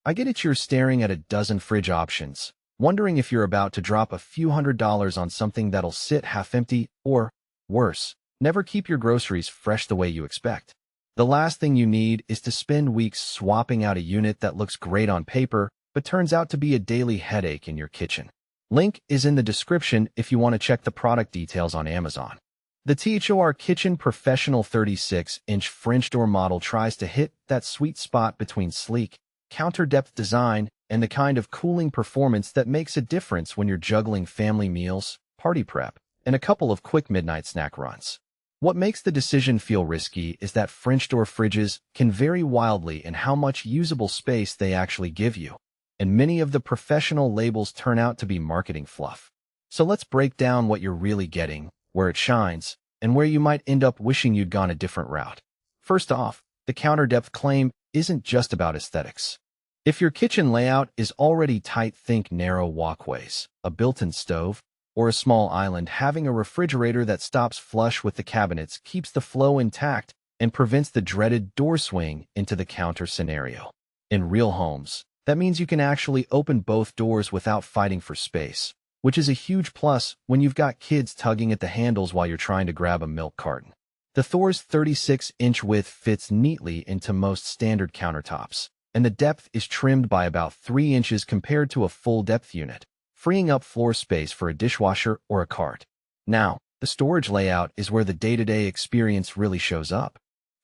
I get it, you're staring at a dozen fridge options, wondering if you're about to drop a few $100s on something that'll sit half empty or, worse, never keep your groceries fresh the way you expect. The last thing you need is to spend weeks swapping out a unit that looks great on paper but turns out to be a daily headache in your kitchen. Link is in the description if you want to check the product details on Amazon. The THOR Kitchen Professional 36-inch French door model tries to hit that sweet spot between sleek, counter-depth design and the kind of cooling performance that makes a difference when you're juggling family meals, party prep, and a couple of quick midnight snack runs. What makes the decision feel risky is that French door fridges can vary wildly in how much usable space they actually give you, and many of the professional labels turn out to be marketing fluff. So let's break down what you're really getting, where it shines, and where you might end up wishing you'd gone a different route. First off, the counter-depth claim isn't just about aesthetics. If your kitchen layout is already tight, think narrow walkways, a built-in stove, or a small island. Having a refrigerator that stops flush with the cabinets keeps the flow intact and prevents the dreaded door swing into the counter scenario. In real homes, that means you can actually open both doors without fighting for space, which is a huge plus when you've got kids tugging at the handles while you're trying to grab a milk carton. The THOR's 36-inch width fits neatly into most standard countertops, and the depth is trimmed by about 3 inches compared to a full-depth unit, freeing up floor space for a dishwasher or a cart. Now, the storage layout is where the day-to-day experience really shows up.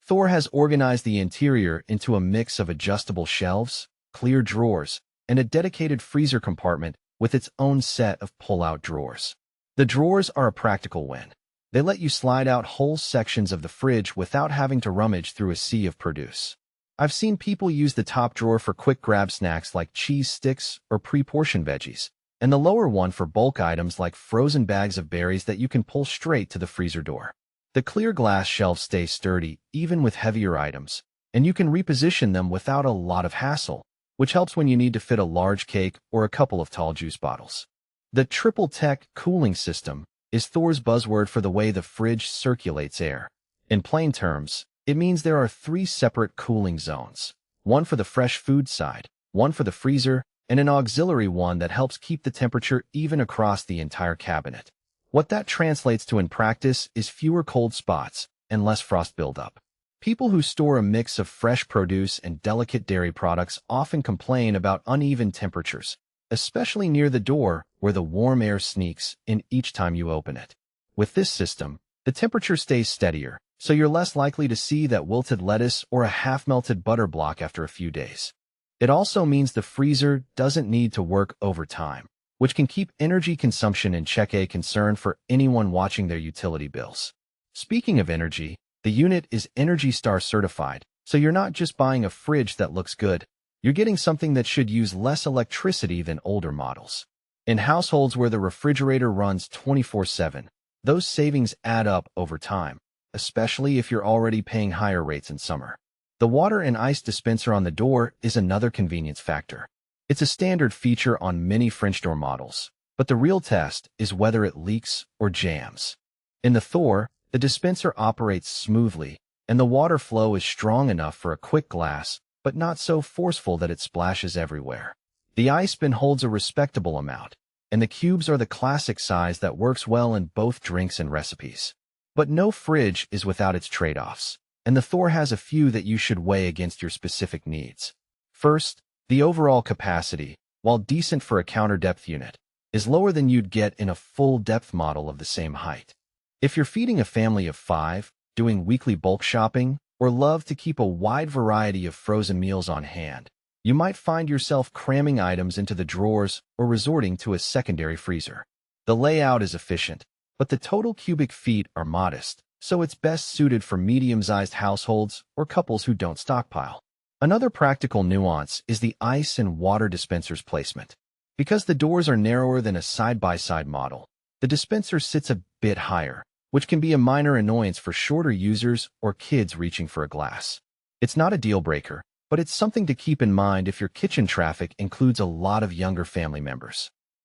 THOR has organized the interior into a mix of adjustable shelves, clear drawers, and a dedicated freezer compartment with its own set of pull-out drawers. The drawers are a practical win. They let you slide out whole sections of the fridge without having to rummage through a sea of produce. I've seen people use the top drawer for quick grab snacks like cheese sticks or pre-portioned veggies, and the lower one for bulk items like frozen bags of berries that you can pull straight to the freezer door. The clear glass shelves stay sturdy even with heavier items, and you can reposition them without a lot of hassle, which helps when you need to fit a large cake or a couple of tall juice bottles. The Triple Tech cooling system is THOR's buzzword for the way the fridge circulates air. In plain terms, it means there are 3 separate cooling zones, one for the fresh food side, one for the freezer, and an auxiliary one that helps keep the temperature even across the entire cabinet. What that translates to in practice is fewer cold spots and less frost buildup. People who store a mix of fresh produce and delicate dairy products often complain about uneven temperatures, especially near the door where the warm air sneaks in each time you open it. With this system, the temperature stays steadier, so you're less likely to see that wilted lettuce or a half-melted butter block after a few days. It also means the freezer doesn't need to work overtime, which can keep energy consumption in check, a concern for anyone watching their utility bills. Speaking of energy, the unit is ENERGY STAR certified, so you're not just buying a fridge that looks good, you're getting something that should use less electricity than older models. In households where the refrigerator runs 24/7, those savings add up over time, especially if you're already paying higher rates in summer. The water and ice dispenser on the door is another convenience factor. It's a standard feature on many French door models, but the real test is whether it leaks or jams. In the THOR, the dispenser operates smoothly, and the water flow is strong enough for a quick glass, but not so forceful that it splashes everywhere. The ice bin holds a respectable amount, and the cubes are the classic size that works well in both drinks and recipes. But no fridge is without its trade-offs, and the THOR has a few that you should weigh against your specific needs. First, the overall capacity, while decent for a counter-depth unit, is lower than you'd get in a full-depth model of the same height. If you're feeding a family of 5, doing weekly bulk shopping, or love to keep a wide variety of frozen meals on hand, you might find yourself cramming items into the drawers or resorting to a secondary freezer. The layout is efficient, but the total cubic feet are modest, so it's best suited for medium-sized households or couples who don't stockpile. Another practical nuance is the ice and water dispenser's placement. Because the doors are narrower than a side-by-side model, the dispenser sits a bit higher, which can be a minor annoyance for shorter users or kids reaching for a glass. It's not a deal-breaker, but it's something to keep in mind if your kitchen traffic includes a lot of younger family members.